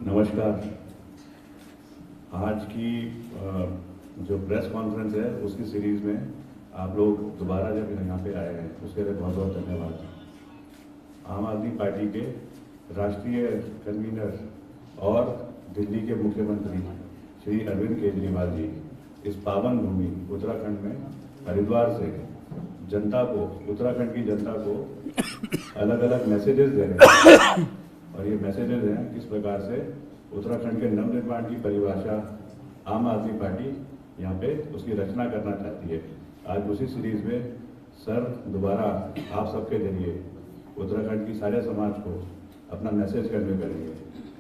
नमस्कार। आज की जो प्रेस कॉन्फ्रेंस है उसकी सीरीज में आप लोग दोबारा जब यहाँ पे आए हैं उसके लिए बहुत बहुत धन्यवाद। आम आदमी पार्टी के राष्ट्रीय कन्वीनर और दिल्ली के मुख्यमंत्री श्री अरविंद केजरीवाल जी इस पावन भूमि उत्तराखंड में हरिद्वार से जनता को, उत्तराखंड की जनता को अलग अलग मैसेजेस दे रहे हैं और ये मैसेजेस हैं किस प्रकार से उत्तराखंड के नवनिर्माण की परिभाषा आम आदमी पार्टी यहाँ पे उसकी रचना करना चाहती है। आज उसी सीरीज में सर दोबारा आप सबके जरिए उत्तराखंड की सारे समाज को अपना मैसेज कन्वे करेंगे।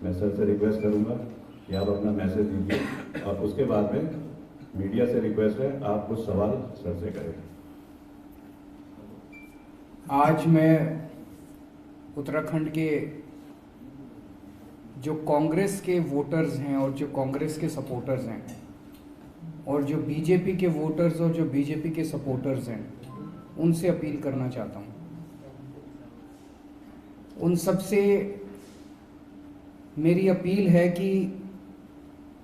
मैं सर से रिक्वेस्ट करूँगा कि आप अपना मैसेज दीजिए और उसके बाद में मीडिया से रिक्वेस्ट है आप कुछ सवाल सर से करें। आज मैं उत्तराखंड के जो कांग्रेस के वोटर्स हैं और जो कांग्रेस के सपोर्टर्स हैं और जो बीजेपी के वोटर्स और जो बीजेपी के सपोर्टर्स हैं उनसे अपील करना चाहता हूं। उन सबसे मेरी अपील है कि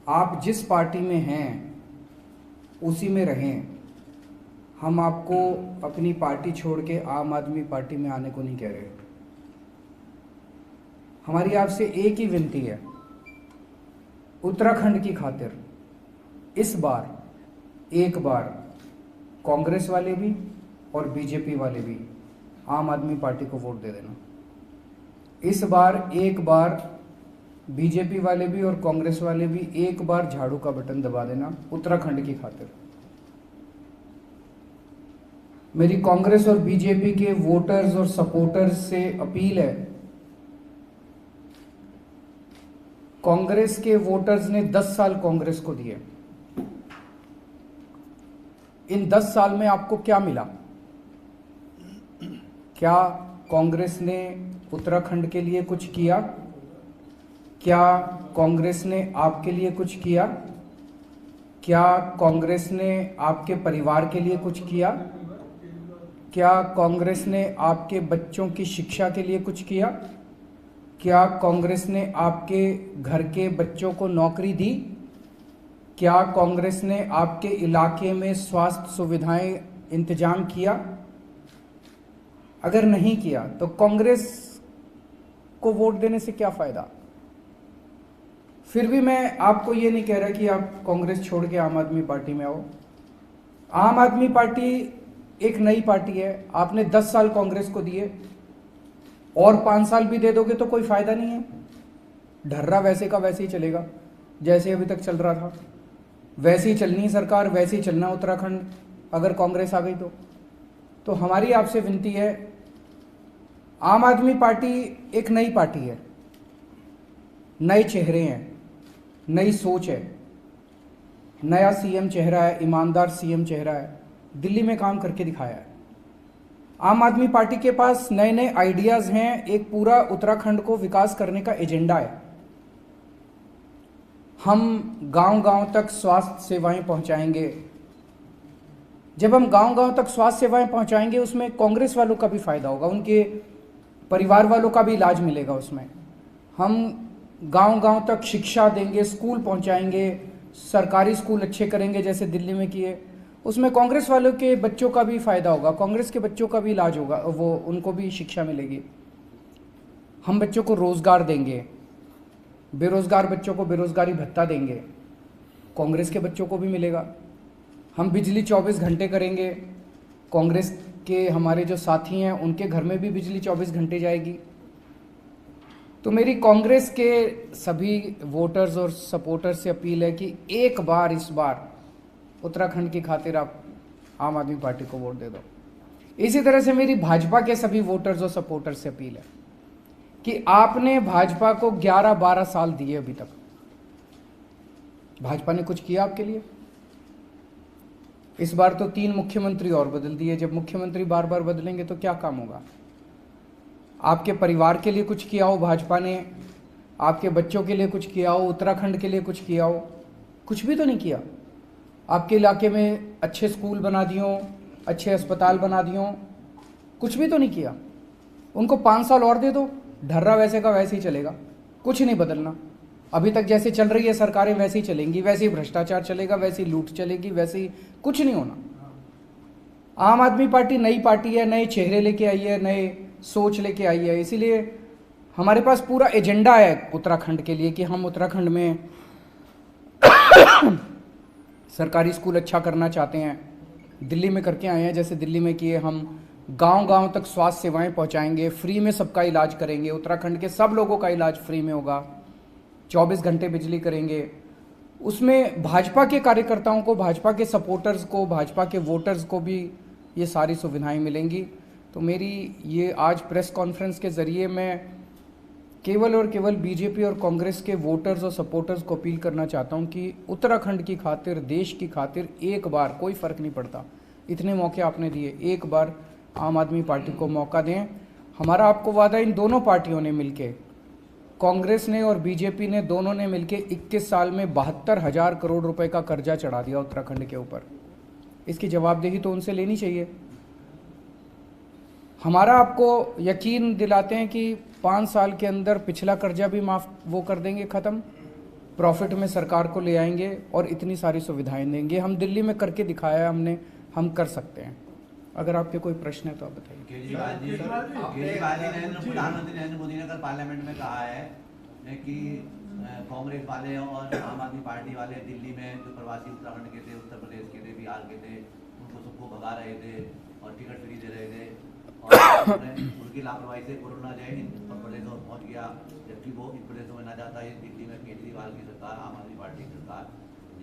आप जिस पार्टी में हैं उसी में रहें। हम आपको अपनी पार्टी छोड़ के आम आदमी पार्टी में आने को नहीं कह रहे। हमारी आपसे एक ही विनती है, उत्तराखंड की खातिर इस बार एक बार कांग्रेस वाले भी और बीजेपी वाले भी आम आदमी पार्टी को वोट दे देना। इस बार एक बार बीजेपी वाले भी और कांग्रेस वाले भी एक बार झाड़ू का बटन दबा देना उत्तराखंड की खातिर। मेरी कांग्रेस और बीजेपी के वोटर्स और सपोर्टर्स से अपील है, कांग्रेस के वोटर्स ने 10 साल कांग्रेस को दिए। इन 10 साल में आपको क्या मिला? क्या कांग्रेस ने उत्तराखंड के लिए कुछ किया? क्या कांग्रेस ने आपके लिए कुछ किया? क्या कांग्रेस ने आपके परिवार के लिए कुछ किया? क्या कांग्रेस ने आपके बच्चों की शिक्षा के लिए कुछ किया? क्या कांग्रेस ने आपके घर के बच्चों को नौकरी दी? क्या कांग्रेस ने आपके इलाके में स्वास्थ्य सुविधाएं इंतजाम किया? अगर नहीं किया तो कांग्रेस को वोट देने से क्या फायदा? फिर भी मैं आपको ये नहीं कह रहा कि आप कांग्रेस छोड़ के आम आदमी पार्टी में आओ। आम आदमी पार्टी एक नई पार्टी है। आपने 10 साल कांग्रेस को दिए और 5 साल भी दे दोगे तो कोई फायदा नहीं है। ढर्रा वैसे का वैसे ही चलेगा जैसे अभी तक चल रहा था। वैसे ही चलनी सरकार, वैसे ही चलना उत्तराखंड अगर कांग्रेस आ गई तो हमारी आपसे विनती है, आम आदमी पार्टी एक नई पार्टी है, नए चेहरे हैं, नई सोच है, नया सीएम चेहरा है, ईमानदार सीएम चेहरा है, दिल्ली में काम करके दिखाया है। आम आदमी पार्टी के पास नए नए आइडियाज हैं, एक पूरा उत्तराखंड को विकास करने का एजेंडा है। हम गांव-गांव तक स्वास्थ्य सेवाएं पहुंचाएंगे। जब हम गांव-गांव तक स्वास्थ्य सेवाएं पहुंचाएंगे उसमें कांग्रेस वालों का भी फायदा होगा, उनके परिवार वालों का भी इलाज मिलेगा उसमें। हम गांव-गांव तक शिक्षा देंगे, स्कूल पहुंचाएंगे, सरकारी स्कूल अच्छे करेंगे जैसे दिल्ली में किए, उसमें कांग्रेस वालों के बच्चों का भी फायदा होगा, कांग्रेस के बच्चों का भी इलाज होगा, वो उनको भी शिक्षा मिलेगी। हम बच्चों को रोजगार देंगे, बेरोजगार बच्चों को बेरोजगारी भत्ता देंगे, कांग्रेस के बच्चों को भी मिलेगा। हम बिजली 24 घंटे करेंगे, कांग्रेस के हमारे जो साथी हैं उनके घर में भी बिजली 24 घंटे जाएगी। तो मेरी कांग्रेस के सभी वोटर्स और सपोर्टर्स से अपील है कि एक बार इस बार उत्तराखंड की खातिर आप आम आदमी पार्टी को वोट दे दो। इसी तरह से मेरी भाजपा के सभी वोटर्स और सपोर्टर्स से अपील है कि आपने भाजपा को 11-12 साल दिए, अभी तक भाजपा ने कुछ किया आपके लिए? इस बार तो 3 मुख्यमंत्री और बदल दिए। जब मुख्यमंत्री बार बार बदलेंगे तो क्या काम होगा? आपके परिवार के लिए कुछ किया हो भाजपा ने, आपके बच्चों के लिए कुछ किया हो, उत्तराखंड के लिए कुछ किया हो? कुछ भी तो नहीं किया। आपके इलाके में अच्छे स्कूल बना दियो, अच्छे अस्पताल बना दियो, कुछ भी तो नहीं किया। उनको 5 साल और दे दो, ढर्रा वैसे का वैसे ही चलेगा, कुछ नहीं बदलना। अभी तक जैसे चल रही है सरकारें वैसे ही चलेंगी, वैसे ही भ्रष्टाचार चलेगा, वैसे ही लूट चलेगी, वैसे ही कुछ नहीं होना। आम आदमी पार्टी नई पार्टी है, नए चेहरे लेके आई है, नए सोच लेके आई है, इसीलिए हमारे पास पूरा एजेंडा है उत्तराखंड के लिए कि हम उत्तराखंड में सरकारी स्कूल अच्छा करना चाहते हैं। दिल्ली में करके आए हैं, जैसे दिल्ली में किए, हम गांव-गांव तक स्वास्थ्य सेवाएं पहुंचाएंगे, फ्री में सबका इलाज करेंगे, उत्तराखंड के सब लोगों का इलाज फ्री में होगा, 24 घंटे बिजली करेंगे। उसमें भाजपा के कार्यकर्ताओं को, भाजपा के सपोर्टर्स को, भाजपा के वोटर्स को भी ये सारी सुविधाएं मिलेंगी। तो मेरी ये आज प्रेस कॉन्फ्रेंस के ज़रिए मैं केवल और केवल बीजेपी और कांग्रेस के वोटर्स और सपोर्टर्स को अपील करना चाहता हूं कि उत्तराखंड की खातिर, देश की खातिर एक बार, कोई फ़र्क नहीं पड़ता, इतने मौके आपने दिए, एक बार आम आदमी पार्टी को मौका दें। हमारा आपको वादा, इन दोनों पार्टियों ने मिलके, कांग्रेस ने और बीजेपी ने, दोनों ने मिलके 21 साल में 72,000 करोड़ रुपए का कर्जा चढ़ा दिया उत्तराखंड के ऊपर। इसकी जवाबदेही तो उनसे लेनी चाहिए। हमारा आपको यकीन दिलाते हैं कि 5 साल के अंदर पिछला कर्जा भी माफ वो कर देंगे, ख़त्म, प्रॉफिट में सरकार को ले आएंगे और इतनी सारी सुविधाएं देंगे। हम दिल्ली में करके दिखाया है हमने, हम कर सकते हैं। अगर आपके कोई प्रश्न है तो आप बताइए। केजरीवाल जी प्रधानमंत्री नरेंद्र मोदी ने कल पार्लियामेंट में कहा है कि कांग्रेस वाले और आम आदमी पार्टी वाले दिल्ली में जो प्रवासी उत्तराखंड के थे, उत्तर प्रदेश के थे, बिहार के थे, उनको सबको भगा रहे थे और टिकट फ्री दे रहे थे और उनकी लापरवाही से कोरोना जो है इन प्रदेशों में पहुँच गया, जबकि वो इन प्रदेशों में न जाता है। दिल्ली में केजरीवाल की सरकार, आम आदमी पार्टी की सरकार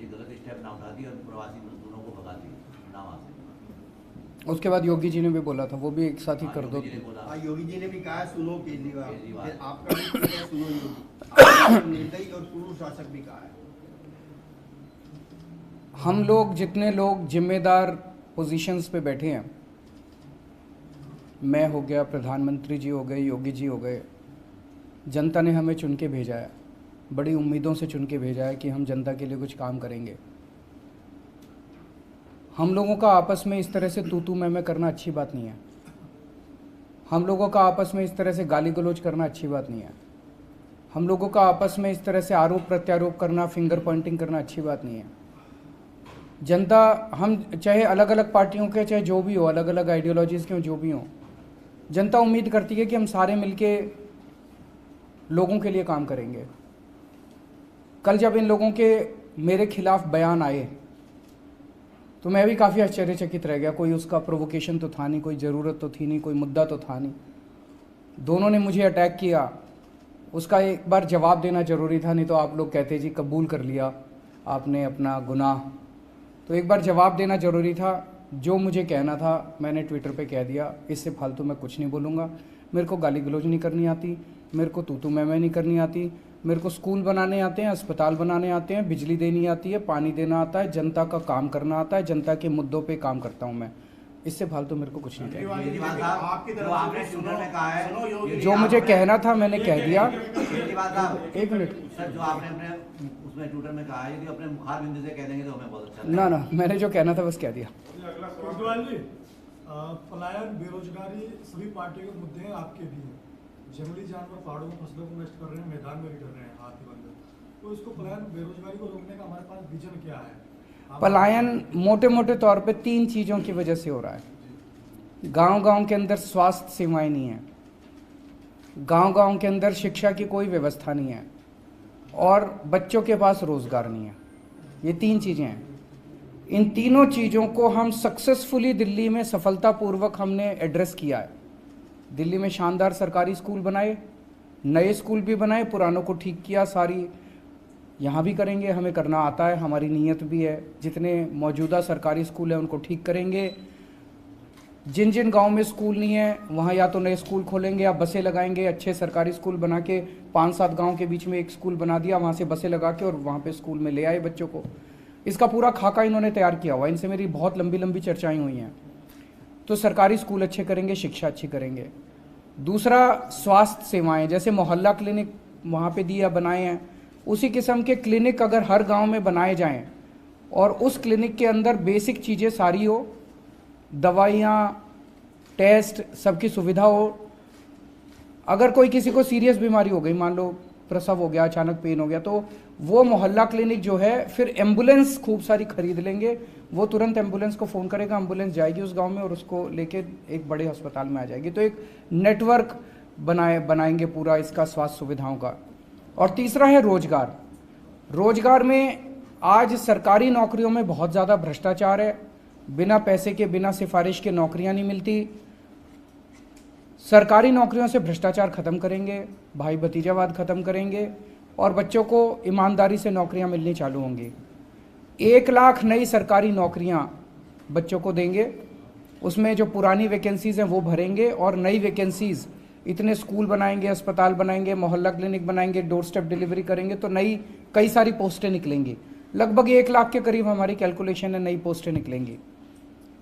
ये गलत स्टेप ना उठाती और प्रवासी मजदूरों को भगाती नामा से। उसके बाद योगी जी ने भी बोला था, वो भी एक साथ ही कर दो। योगी जी ने भी कहा सुनो केजरीवाल, आपका भी कहा, सुनो योगी, निर्दयी और पूर्व शासक भी कहा है। हम लोग, जितने लोग जिम्मेदार पोजीशंस पे बैठे हैं, मैं हो गया, प्रधानमंत्री जी हो गए, योगी जी हो गए, जनता ने हमें चुन के भेजा है, बड़ी उम्मीदों से चुन के भेजा है कि हम जनता के लिए कुछ काम करेंगे। हम लोगों का आपस में इस तरह से तू मैं करना अच्छी बात नहीं है। हम लोगों का आपस में इस तरह से गाली गलौज करना अच्छी बात नहीं है। हम लोगों का आपस में इस तरह से आरोप प्रत्यारोप करना, फिंगर पॉइंटिंग करना अच्छी बात नहीं है। जनता, हम चाहे अलग अलग पार्टियों के, चाहे जो भी हो, अलग अलग आइडियोलॉजीज़ के हो, जो भी हो, जनता उम्मीद करती है कि हम सारे मिलके लोगों के लिए काम करेंगे। कल जब इन लोगों के मेरे खिलाफ बयान आए तो मैं भी काफ़ी आश्चर्यचकित रह गया। कोई उसका प्रोवोकेशन तो था नहीं, कोई ज़रूरत तो थी नहीं, कोई मुद्दा तो था नहीं। दोनों ने मुझे अटैक किया, उसका एक बार जवाब देना ज़रूरी था, नहीं तो आप लोग कहते जी कबूल कर लिया आपने अपना गुनाह। तो एक बार जवाब देना ज़रूरी था। जो मुझे कहना था मैंने ट्विटर पे कह दिया, इससे फालतू मैं कुछ नहीं बोलूँगा। मेरे को गाली गलौज नहीं करनी आती, मेरे को तू मैं नहीं करनी आती। मेरे को स्कूल बनाने आते हैं, अस्पताल बनाने आते हैं, बिजली देनी आती है, पानी देना आता है, जनता का काम करना आता है, जनता के मुद्दों पे काम करता हूँ मैं। इससे फालतू मेरे को कुछ नहीं कहना। जो मुझे कहना था मैंने कह दिया। एक मिनट सर, जो आपने अपने उसमें ट्विटर में कहा है, यदि अपने मुखार बिंदु से कह देंगे तो हमें बहुत अच्छा ना, मैंने जो कहना था बस कह दिया। पलायन, बेरोजगारी सभी पार्टियों के मुद्दे हैं, आपके भी हैं। जंगली जानवर पहाड़ों में फसलों को नष्ट कर रहे हैं, मैदान में भी कर रहे हैं, हाथी बंदर। तो इसको पलायन, बेरोजगारी को रोकने का हमारे पास विजन क्या है? पलायन मोटे मोटे तौर पे 3 चीज़ों की वजह से हो रहा है। गांव-गांव के अंदर स्वास्थ्य सेवाएं नहीं है, गांव-गांव के अंदर शिक्षा की कोई व्यवस्था नहीं है, और बच्चों के पास रोजगार नहीं है। ये 3 चीज़ें हैं। इन तीनों चीज़ों को हम सक्सेसफुली दिल्ली में सफलतापूर्वक हमने एड्रेस किया है। दिल्ली में शानदार सरकारी स्कूल बनाए, नए स्कूल भी बनाए, पुरानों को ठीक किया। सारी यहाँ भी करेंगे, हमें करना आता है, हमारी नीयत भी है। जितने मौजूदा सरकारी स्कूल हैं उनको ठीक करेंगे। जिन जिन गांव में स्कूल नहीं है वहाँ या तो नए स्कूल खोलेंगे या बसें लगाएंगे। अच्छे सरकारी स्कूल बना के 5-7 गाँव के बीच में एक स्कूल बना दिया, वहाँ से बसें लगा के और वहाँ पे स्कूल में ले आए बच्चों को। इसका पूरा खाका इन्होंने तैयार किया हुआ। इनसे मेरी बहुत लंबी लंबी चर्चाएँ हुई हैं। तो सरकारी स्कूल अच्छे करेंगे, शिक्षा अच्छी करेंगे। दूसरा, स्वास्थ्य सेवाएं, जैसे मोहल्ला क्लिनिक वहाँ पे दिया बनाए हैं, उसी किस्म के क्लिनिक अगर हर गांव में बनाए जाएं और उस क्लिनिक के अंदर बेसिक चीज़ें सारी हो, दवाइयाँ, टेस्ट, सबकी सुविधा हो। अगर कोई किसी को सीरियस बीमारी हो गई, मान लो प्रसव हो गया, अचानक पेन हो गया, तो वो मोहल्ला क्लिनिक जो है फिर एम्बुलेंस खूब सारी खरीद लेंगे, वो तुरंत एम्बुलेंस को फ़ोन करेगा, एम्बुलेंस जाएगी उस गांव में और उसको लेके एक बड़े अस्पताल में आ जाएगी। तो एक नेटवर्क बनाएंगे पूरा इसका स्वास्थ्य सुविधाओं का। और तीसरा है रोजगार। रोजगार में आज सरकारी नौकरियों में बहुत ज़्यादा भ्रष्टाचार है, बिना पैसे के, बिना सिफारिश के नौकरियां नहीं मिलती। सरकारी नौकरियों से भ्रष्टाचार खत्म करेंगे, भाई भतीजावाद खत्म करेंगे और बच्चों को ईमानदारी से नौकरियां मिलनी चालू होंगी। 1 लाख नई सरकारी नौकरियां बच्चों को देंगे, उसमें जो पुरानी वैकेंसीज हैं वो भरेंगे और नई वैकेंसीज, इतने स्कूल बनाएंगे, अस्पताल बनाएंगे, मोहल्ला क्लिनिक बनाएंगे, डोर स्टेप डिलीवरी करेंगे तो नई कई सारी पोस्टें निकलेंगी। लगभग 1 लाख के करीब हमारी कैलकुलेशन है, नई पोस्टें निकलेंगी।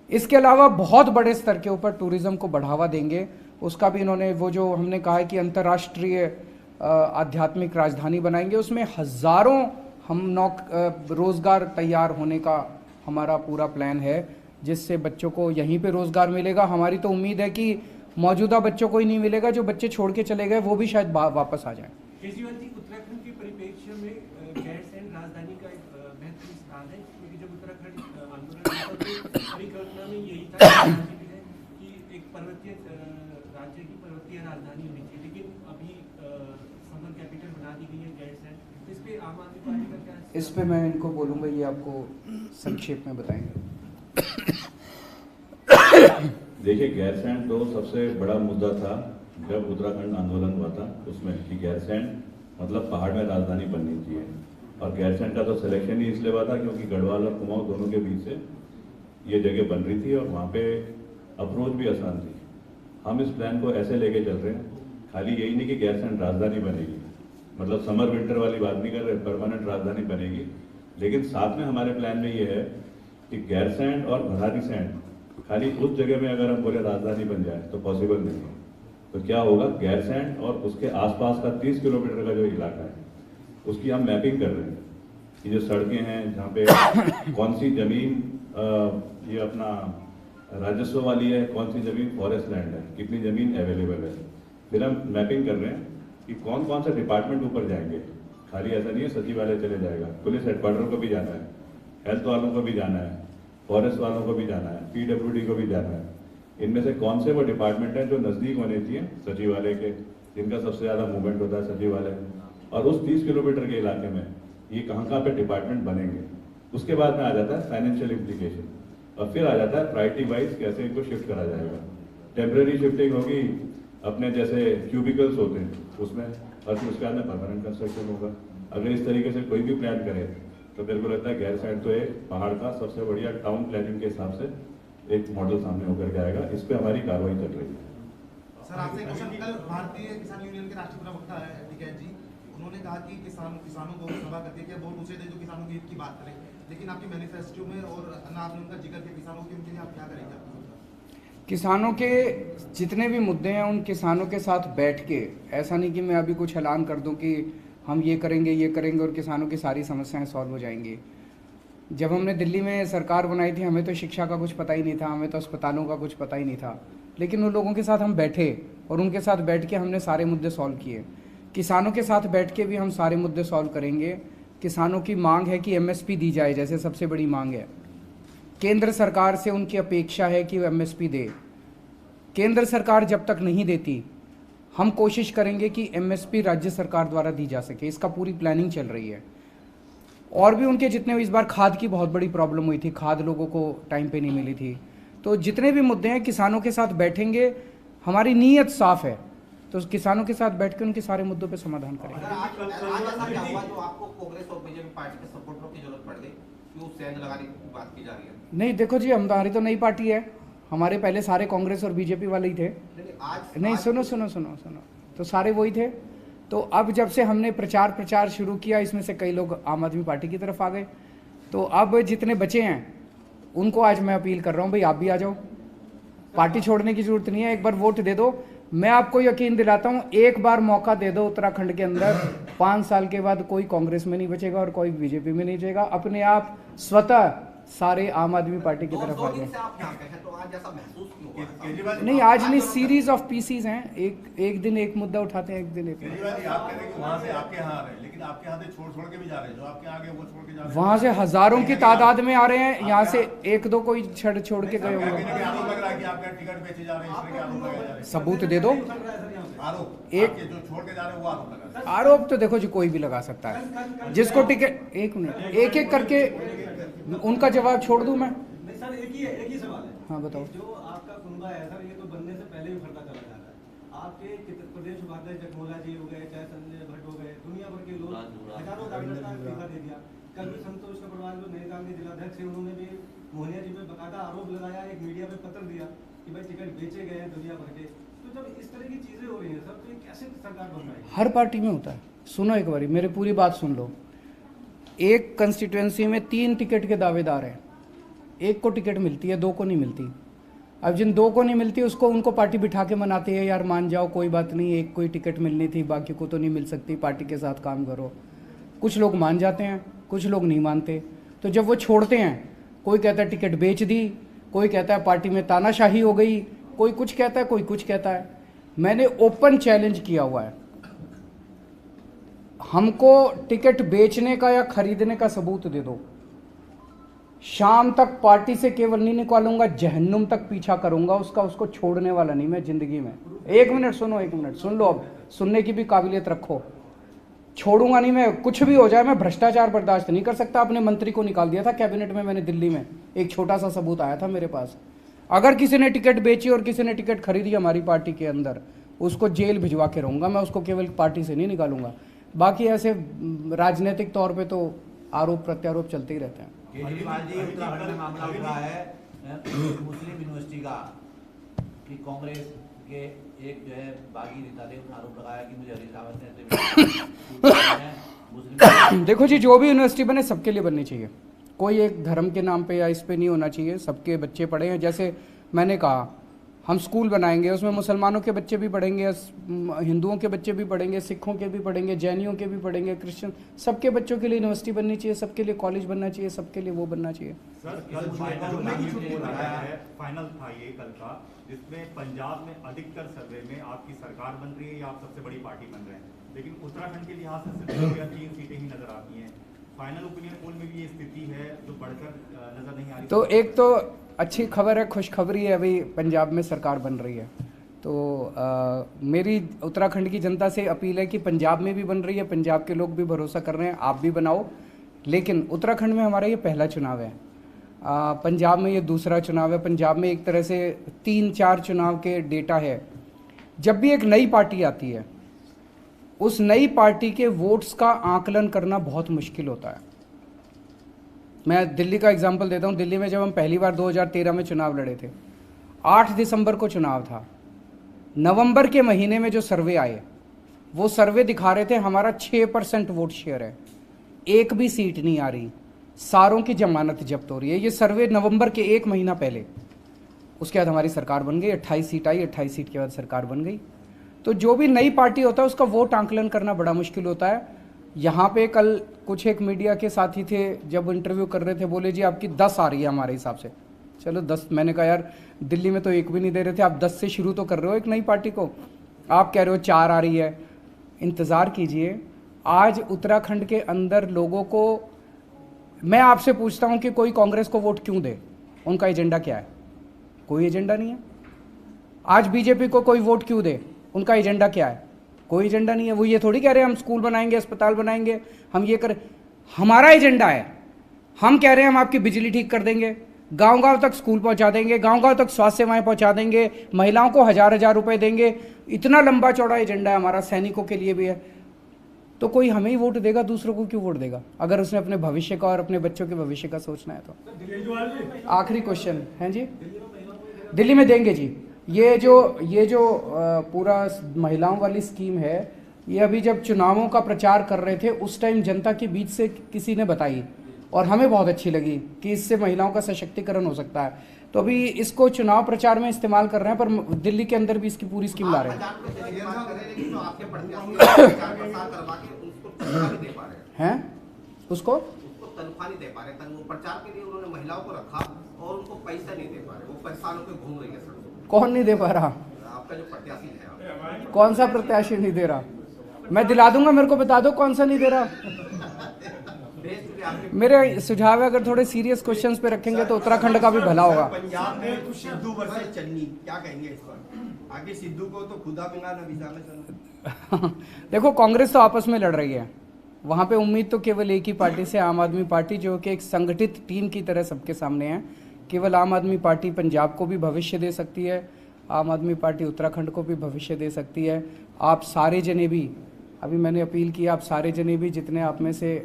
इसके अलावा बहुत बड़े स्तर के ऊपर टूरिज्म को बढ़ावा देंगे, उसका भी इन्होंने, वो जो हमने कहा है कि अंतर्राष्ट्रीय आध्यात्मिक राजधानी बनाएंगे, उसमें हजारों हम रोजगार तैयार होने का हमारा पूरा प्लान है, जिससे बच्चों को यहीं पे रोजगार मिलेगा। हमारी तो उम्मीद है कि मौजूदा बच्चों को ही नहीं मिलेगा, जो बच्चे छोड़ के चले गए वो भी शायद वापस आ जाएं। केजरीवाल जी, उत्तराखंड के परिप्रेक्ष्य में गैरसैंण राजधानी का एक महत्वपूर्ण स्थान है, क्योंकि जब उत्तराखंड आंदोलन परिकल्पना में यही था कि एक पर्वतीय राज्य की पर्वतीय राजधानी होनी चाहिए, लेकिन अभी समर कैपिटल बना दी गई है गैरसैंण। इस पे आम आदमी पार्टी का क्या? इस पे मैं इनको बोलूँगा, ये आपको संक्षेप में बताएंगे। देखिए, गैरसैंण तो सबसे बड़ा मुद्दा था जब उत्तराखंड आंदोलन हुआ था उसमें, कि गैरसैंण मतलब पहाड़ में राजधानी बननी चाहिए। और गैरसैंण का तो सिलेक्शन ही इसलिए हुआ था क्योंकि गढ़वाल और कुमाऊं दोनों के बीच से ये जगह बन रही थी और वहाँ पे अप्रोच भी आसान थी। हम इस प्लान को ऐसे लेके चल रहे हैं, खाली यही नहीं कि गैरसैंण राजधानी बनेगी, मतलब समर विंटर वाली बात नहीं कर रहे, परमानेंट राजधानी बनेगी। लेकिन साथ में हमारे प्लान में ये है कि गैरसैंण और भराड़ीसैंण खाली उस जगह में अगर हम बोले राजधानी बन जाए तो पॉसिबल नहीं है। तो क्या होगा, गैरसैंण और उसके आसपास का 30 किलोमीटर का जो इलाका है उसकी हम मैपिंग कर रहे हैं कि जो सड़कें हैं जहाँ पे कौन सी जमीन ये अपना राजस्व वाली है, कौन सी जमीन फॉरेस्ट लैंड है, कितनी जमीन अवेलेबल है। फिर हम मैपिंग कर रहे हैं कि कौन कौन से डिपार्टमेंट ऊपर जाएंगे। खाली ऐसा नहीं है सचिवालय चले जाएगा, पुलिस हेडक्वार्टर को भी जाना है, हेल्थ वालों को भी जाना है, फॉरेस्ट वालों को भी जाना है, PWD को भी जाना है। इनमें से कौन से वो डिपार्टमेंट हैं जो नज़दीक होने चाहिए सचिवालय के, जिनका सबसे ज़्यादा मूवमेंट होता है सचिवालय, और उस 30 किलोमीटर के इलाके में ये कहाँ पे डिपार्टमेंट बनेंगे। उसके बाद में आ जाता है फाइनेंशियल इम्प्लीकेशन और फिर आ जाता है प्रायोरिटी वाइज कैसे इनको शिफ्ट करा जाएगा। टेम्परेरी शिफ्टिंग होगी अपने जैसे क्यूबिकल्स होते हैं उसमें, और फिर उसके बाद में परमानेंट कंस्ट्रक्शन होगा। अगर इस तरीके से कोई भी प्लान करे तो मेरे को लगता है गैरसैंण तो एक पहाड़ का सबसे बढ़िया टाउन प्लानिंग के हिसाब से एक मॉडल सामने होकर के आएगा। इस पे हमारी कार्रवाई चल रही है। सर, आपसे क्वेश्चन, कल भारतीय किसान यूनियन के राष्ट्रीय प्रवक्ता है टिकैत जी, उन्होंने कहा कि किसानों को सभा करके क्या वोट उसे दे जो किसानों के हित की बात करें, लेकिन आपके मैनिफेस्टो में और आपने उनका जिक्र किया किसानों के, उनके लिए आप क्या करेंगे? किसानों के जितने भी मुद्दे हैं उन किसानों के साथ बैठ के, ऐसा नहीं कि मैं अभी कुछ ऐलान कर दूं कि हम ये करेंगे और किसानों की सारी समस्याएं सॉल्व हो जाएंगी। जब हमने दिल्ली में सरकार बनाई थी हमें तो शिक्षा का कुछ पता ही नहीं था, हमें तो अस्पतालों का कुछ पता ही नहीं था, लेकिन उन लोगों के साथ हम बैठे और उनके साथ बैठ के हमने सारे मुद्दे सॉल्व किए। किसानों के साथ बैठ के भी हम सारे मुद्दे सॉल्व करेंगे। किसानों की मांग है कि MSP दी जाए, जैसे सबसे बड़ी मांग है। केंद्र सरकार से उनकी अपेक्षा है कि वो MSP दे। केंद्र सरकार जब तक नहीं देती हम कोशिश करेंगे कि MSP राज्य सरकार द्वारा दी जा सके, इसका पूरी प्लानिंग चल रही है। और भी उनके जितने, इस बार खाद की बहुत बड़ी प्रॉब्लम हुई थी, खाद लोगों को टाइम पे नहीं मिली थी, तो जितने भी मुद्दे हैं किसानों के साथ बैठेंगे, हमारी नीयत साफ है, तो किसानों के साथ बैठ के उनके सारे मुद्दों पे समाधान करेंगे। आपको कांग्रेस और बीजेपी पार्टी के सपोर्टरों की जरूरत पड़ गई, क्यों सेंध लगाने की बात की जा रही है? नहीं, देखो जी, हमारी तो नई पार्टी है, हमारे पहले सारे कांग्रेस और बीजेपी वाले ही थे। नहीं, सुनो, तो सारे वही थे। तो अब जब से हमने प्रचार शुरू किया, इसमें से कई लोग आम आदमी पार्टी की तरफ आ गए, तो अब जितने बचे हैं उनको आज मैं अपील कर रहा हूँ, भाई आप भी आ जाओ, पार्टी छोड़ने की जरूरत नहीं है, एक बार वोट दे दो। मैं आपको यकीन दिलाता हूँ, एक बार मौका दे दो उत्तराखंड के अंदर, 5 साल के बाद कोई कांग्रेस में नहीं बचेगा और कोई बीजेपी में नहीं बचेगा। अपने आप स्वतः सारे आम आदमी पार्टी की तरफ आ दो दिन गए। से आप यहाँ पे हैं, तो आज ऐसा महसूस क्यों हो रहा है? केजरीवाल जी, नहीं, आज नहीं, सीरीज ऑफ पीसीज हैं, एक दिन एक मुद्दा उठाते हैं, एक दिन एक मुद्दा। केजरीवाल जी, आप कह रहे हैं कि वहाँ से आपके यहाँ आ रहे हैं, लेकिन आपके यहाँ से छोड़ के भी जा रहे हैं, जो आपके आगे वो छोड़ के जा रहे हैं। वहां से हजारों की तादाद में आ रहे हैं, यहाँ से एक दो कोई छोड़ के गए हुए कहीं हैं। ना कहीं आरोप लग रहा है कि आपका टिकट बेचे जा रहे हैं, इस तरह के आरोप लगाए जा रहे हैं। सबूत दे दो। आरोप एक- आपके जो छोड़ के जा रहे हैं वो आरोप लगा रहे हैं। आरोप तो देखो जी कोई भी लगा सकता है, जिसको टिकट, एक मिनट, एक एक करके उनका जवाब छोड़ दूं मैं। नहीं सर, एक ही सवाल है। हाँ, बताओ। जो आपका कुनबा है सर, ये तो बनने से पहले भी बढ़ता चला जा रहा है। आपके प्रदेश उपाध्यक्ष जगमोहन जी हो गए, चाहे संजय भट्ट हो गए, दुनिया भर के लोग, हजारों कैबिनेट का इस्तीफा दे दिया। कल भी संतोष कपड़वाल जो नए कांग्रेस जिलाध्यक्ष है, उन्होंने भी मोहनिया जी पे बकायदा आरोप लगाया, एक मीडिया पे पत्र दिया कि भाई टिकट बेचे गए हैं दुनिया भर के। तो जब इस तरह की चीजें हो रही हैं सर, तो ये कैसे सरकार बन रही है? हर पार्टी में होता है। सुनो एक बारी, मेरी पूरी बात सुन लो। एक कंस्टिट्यूएंसी में 3 टिकट के दावेदार हैं, एक को टिकट मिलती है, 2 को नहीं मिलती। अब जिन 2 को नहीं मिलती उसको उनको पार्टी बिठा के मनाती है, यार मान जाओ कोई बात नहीं, एक कोई टिकट मिलनी थी, बाकी को तो नहीं मिल सकती, पार्टी के साथ काम करो। कुछ लोग मान जाते हैं, कुछ लोग नहीं मानते। तो जब वो छोड़ते हैं, कोई कहता है टिकट बेच दी, कोई कहता है पार्टी में तानाशाही हो गई, कोई कुछ कहता है, कोई कुछ कहता है। मैंने ओपन चैलेंज किया हुआ है, हमको टिकट बेचने का या खरीदने का सबूत दे दो। शाम तक पार्टी से केवल नहीं निकालूंगा, जहन्नुम तक पीछा करूंगा उसका, उसको छोड़ने वाला नहीं मैं जिंदगी में। एक मिनट सुनो, एक मिनट सुन लो, अब सुनने की भी काबिलियत रखो। छोड़ूंगा नहीं मैं, कुछ भी हो जाए। मैं भ्रष्टाचार बर्दाश्त नहीं कर सकता। अपने मंत्री को निकाल दिया था कैबिनेट में मैंने दिल्ली में, एक छोटा सा सबूत आया था मेरे पास। अगर किसी ने टिकट बेची और किसी ने टिकट खरीदी हमारी पार्टी के अंदर, उसको जेल भिजवा के रहूंगा मैं, उसको केवल पार्टी से नहीं निकालूंगा। बाकी ऐसे राजनीतिक तौर पे तो आरोप प्रत्यारोप चलते ही रहते हैं। केजरीवाल जी, उत्तराखंड में मामला उठ रहा है मुस्लिम यूनिवर्सिटी का, कि कांग्रेस के एक जो है बागी नेता ने आरोप लगाया कि मुझे हरीश रावत ने देखो जी, जो भी यूनिवर्सिटी बने सबके लिए बननी चाहिए, कोई एक धर्म के नाम पे या इस पे नहीं होना चाहिए। सबके बच्चे पढ़े हैं, जैसे मैंने कहा हम स्कूल बनाएंगे, उसमें मुसलमानों के बच्चे भी पढ़ेंगे, हिंदुओं के बच्चे भी पढ़ेंगे, सिखों के भी पढ़ेंगे, जैनियों के भी पढ़ेंगे, क्रिश्चियन, सबके बच्चों के लिए यूनिवर्सिटी बननी चाहिए, सबके लिए कॉलेज बनना चाहिए, सबके लिए वो बनना चाहिए। सर, कल फाइनल था ये कल का, जिसमें पंजाब में अधिकतर सर्वे में आपकी सरकार बन रही है या आप सबसे बड़ी पार्टी बन रहे हैं, लेकिन उत्तराखंड के लिहाज से सिर्फ 2 या 3 सीटें ही नजर आती हैं। फाइनल ओपिनियन पोल में भी ये स्थिति है जो बढ़कर नजर नहीं आ रही। तो एक तो अच्छी खबर है, खुशखबरी है, अभी पंजाब में सरकार बन रही है। तो मेरी उत्तराखंड की जनता से अपील है कि पंजाब में भी बन रही है, पंजाब के लोग भी भरोसा कर रहे हैं, आप भी बनाओ। लेकिन उत्तराखंड में हमारा ये पहला चुनाव है, पंजाब में ये दूसरा चुनाव है। पंजाब में एक तरह से 3-4 चुनाव के डेटा है। जब भी एक नई पार्टी आती है, उस नई पार्टी के वोट्स का आकलन करना बहुत मुश्किल होता है। मैं दिल्ली का एग्जांपल देता हूँ। दिल्ली में जब हम पहली बार 2013 में चुनाव लड़े थे, 8 दिसंबर को चुनाव था। नवंबर के महीने में जो सर्वे आए, वो सर्वे दिखा रहे थे हमारा 6% वोट शेयर है, एक भी सीट नहीं आ रही, सारों की जमानत जब्त हो रही है। ये सर्वे नवंबर के 1 महीना पहले। उसके बाद हमारी सरकार बन गई, 28 सीट आई, 28 सीट के बाद सरकार बन गई। तो जो भी नई पार्टी होता है उसका वोट आंकलन करना बड़ा मुश्किल होता है। यहाँ पे कल कुछ एक मीडिया के साथी थे, जब इंटरव्यू कर रहे थे, बोले जी आपकी 10 आ रही है हमारे हिसाब से। चलो 10, मैंने कहा यार दिल्ली में तो एक भी नहीं दे रहे थे, आप 10 से शुरू तो कर रहे हो एक नई पार्टी को, आप कह रहे हो 4 आ रही है। इंतज़ार कीजिए। आज उत्तराखंड के अंदर लोगों को, मैं आपसे पूछता हूँ कि कोई कांग्रेस को वोट क्यों दे? उनका एजेंडा क्या है? कोई एजेंडा नहीं है। आज बीजेपी को कोई वोट क्यों दे? उनका एजेंडा क्या है? कोई एजेंडा नहीं है। वो ये थोड़ी कह रहे हैं हम स्कूल बनाएंगे, अस्पताल बनाएंगे, हम ये करें। हमारा एजेंडा है, हम कह रहे हैं हम आपकी बिजली ठीक कर देंगे, गांव-गांव तक स्कूल पहुंचा देंगे, गांव-गांव तक स्वास्थ्य सेवाएं पहुंचा देंगे, महिलाओं को 1000-1000 रुपए देंगे। इतना लंबा चौड़ा एजेंडा है हमारा, सैनिकों के लिए भी है। तो कोई हमें ही वोट देगा, दूसरों को क्यों वोट देगा? अगर उसने अपने भविष्य का और अपने बच्चों के भविष्य का सोचना है तो। आखिरी क्वेश्चन है जी, दिल्ली में देंगे जी। ये जो पूरा महिलाओं वाली स्कीम है, ये अभी जब चुनावों का प्रचार कर रहे थे उस टाइम जनता के बीच से किसी ने बताई और हमें बहुत अच्छी लगी कि इससे महिलाओं का सशक्तिकरण हो सकता है। तो अभी इसको चुनाव प्रचार में इस्तेमाल कर रहे हैं, पर दिल्ली के अंदर भी इसकी पूरी स्कीम ला रहे हैं। उसको तनख्वाह नहीं दे पा रहे, वो प्रचार के लिए उन्होंने महिलाओं को रखा और उनको पैसा नहीं दे पा रहे, वो परेशान होकर घूम रही है सड़कों। कौन नहीं दे पा रहा? आपका जो प्रत्याशी है, कौन सा प्रत्याशी नहीं दे रहा? मैं दिला दूंगा, मेरे को बता दो कौन सा नहीं दे रहा। मेरे सुझाव है, अगर थोड़े सीरियस क्वेश्चंस पे रखेंगे तो उत्तराखंड का भी भला होगा। पंजाब में सिद्धू वर्सेस चन्नी, क्या कहेंगे इस पर? आगे सिद्धू को तो खुदा मिला ना विजा में चलो। देखो, कांग्रेस तो आपस में लड़ रही है, वहां पे उम्मीद तो केवल एक ही पार्टी से, आम आदमी पार्टी, जो कि एक संगठित टीम की तरह सबके सामने है। केवल आम आदमी पार्टी पंजाब को भी भविष्य दे सकती है, आम आदमी पार्टी उत्तराखंड को भी भविष्य दे सकती है। आप सारे जने भी, अभी मैंने अपील की, आप सारे जने भी, जितने आप में से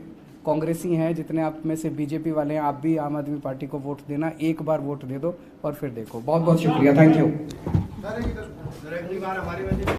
कांग्रेसी हैं, जितने आप में से बीजेपी वाले हैं, आप भी आम आदमी पार्टी को वोट देना। एक बार वोट दे दो और फिर देखो। बहुत बहुत शुक्रिया, थैंक यू।